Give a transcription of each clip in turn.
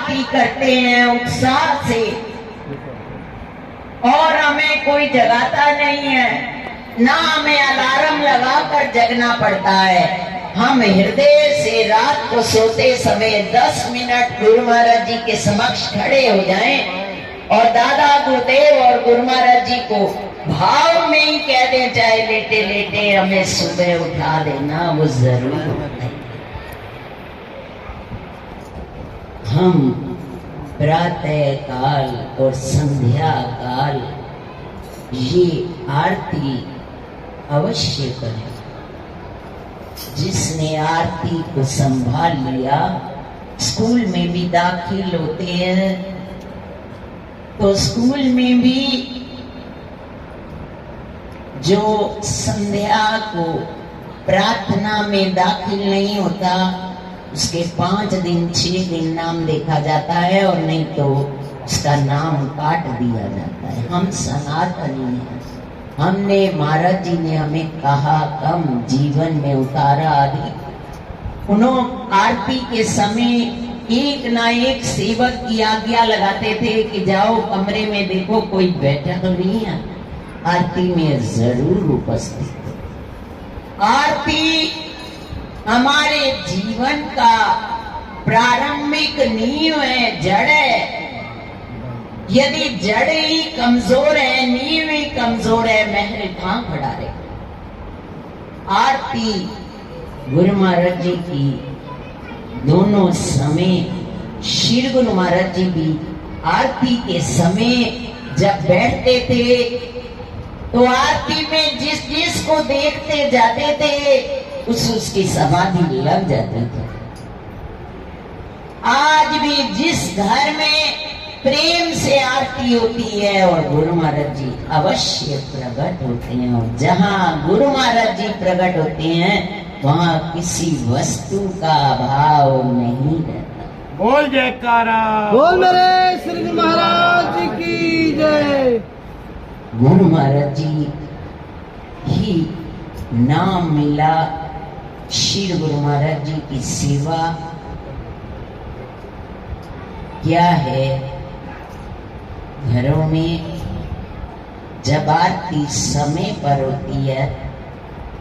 आरती करते हैं उत्साह से, और हमें कोई जगाता नहीं है, ना हमें अलार्म लगाकर जगना पड़ता है। हम हृदय से रात को सोते समय 10 मिनट गुरु महाराज जी के समक्ष खड़े हो जाएं और दादा गुरुदेव और गुरु महाराज जी को भाव में ही कह दें, चाहे लेटे लेटे हमें सुबह उठा देना, वो जरूर होता है। हम प्रातः काल और संध्या काल ये आरती अवश्य करें। जिसने आरती को संभाल लिया, स्कूल में भी दाखिल होते हैं तो स्कूल में भी जो संध्या को प्रार्थना में दाखिल नहीं होता, उसके 5 दिन 6 दिन नाम देखा जाता है, और नहीं तो उसका नाम काट दिया जाता है। हम सनातनी हैं, हमने महाराज जी ने हमें कहा कम जीवन में उतारा आदि। उन्होंने आरती के समय एक ना एक सेवक की आज्ञा लगाते थे कि जाओ कमरे में देखो कोई बैठा तो नहीं है, आरती में जरूर उपस्थित। आरती हमारे जीवन का प्रारंभिक नींव है, जड़ है। यदि जड़ ही कमजोर है, नींव ही कमजोर है, महल कहां खड़ा रहे। आरती गुरु महाराज जी की दोनों समय, श्री गुरु महाराज जी भी आरती के समय जब बैठते थे तो आरती में जिस जिस को देखते जाते थे उसकी समाधि लग जाती थी। आज भी जिस घर में प्रेम से आरती होती है और गुरु महाराज जी अवश्य प्रकट होते हैं, और जहाँ गुरु महाराज जी प्रकट होते हैं वहाँ किसी वस्तु का अभाव नहीं रहता। बोल जयकारा, बोल मेरे श्री गुरु महाराज जी की जय। गुरु महाराज जी ही नाम मिला। श्री गुरु महाराज जी की सेवा क्या है? घरों में जब आरती समय पर होती है,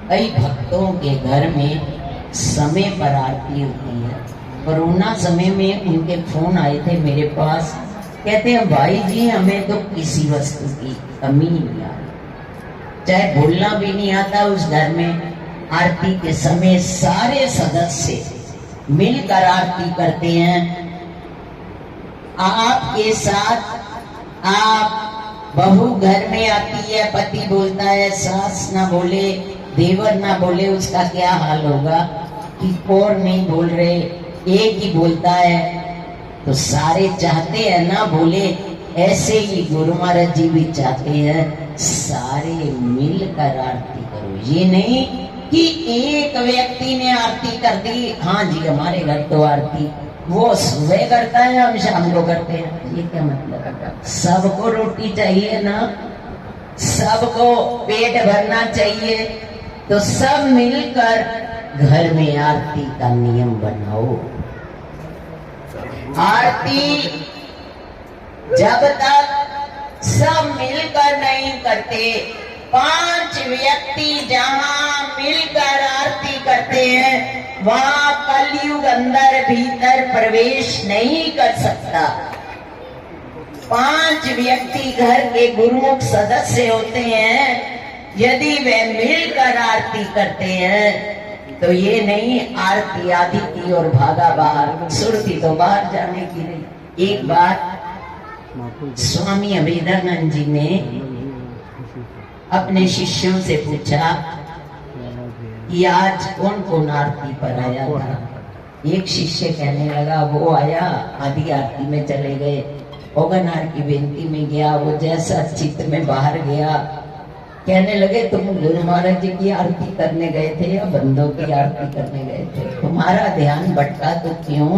कई भक्तों के घर में समय पर आरती होती है। कोरोना समय में उनके फोन आए थे मेरे पास, कहते हैं भाई जी हमें तो किसी वस्तु की कमी नहीं आ रही, चाहे बोलना भी नहीं आता। उस घर में आरती के समय सारे सदस्य मिलकर आरती करते हैं। आपके साथ आप बहू घर में आती है, पति बोलता है, सास ना बोले, देवर ना बोले, उसका क्या हाल होगा कि और नहीं बोल रहे, एक ही बोलता है, तो सारे चाहते हैं ना बोले। ऐसे ही गुरु महाराज जी भी चाहते हैं सारे मिलकर आरती करो। ये नहीं कि एक व्यक्ति ने आरती कर दी, हाँ जी हमारे घर तो आरती वो सुबह करता है हम शाम को करते हैं, ये क्या मतलब? सबको रोटी चाहिए ना, सबको पेट भरना चाहिए, तो सब मिलकर घर में आरती का नियम बनाओ। आरती जब तक सब मिलकर नहीं करते, 5 व्यक्ति जहां मिलकर आरती करते हैं वहां कलयुग अंदर भीतर प्रवेश नहीं कर सकता। 5 व्यक्ति घर के गुरुमुख सदस्य होते हैं, यदि वे मिलकर आरती करते हैं तो ये नहीं आरती आदि की और भागा बाहर, सुरती तो बाहर जाने की नहीं। एक बात स्वामी अभेदानंद जी ने अपने शिष्यों से पूछा कि आज कौन कौन आरती पर आया था। एक शिष्य कहने लगा वो आया, आधी आरती में चले गए, ओगनार की बेनती में गया, वो जैसा चित्त में बाहर गया। कहने लगे तुम गुरु महाराज जी की आरती करने गए थे या बंदों की आरती करने गए थे? तुम्हारा ध्यान भटका तो क्यों?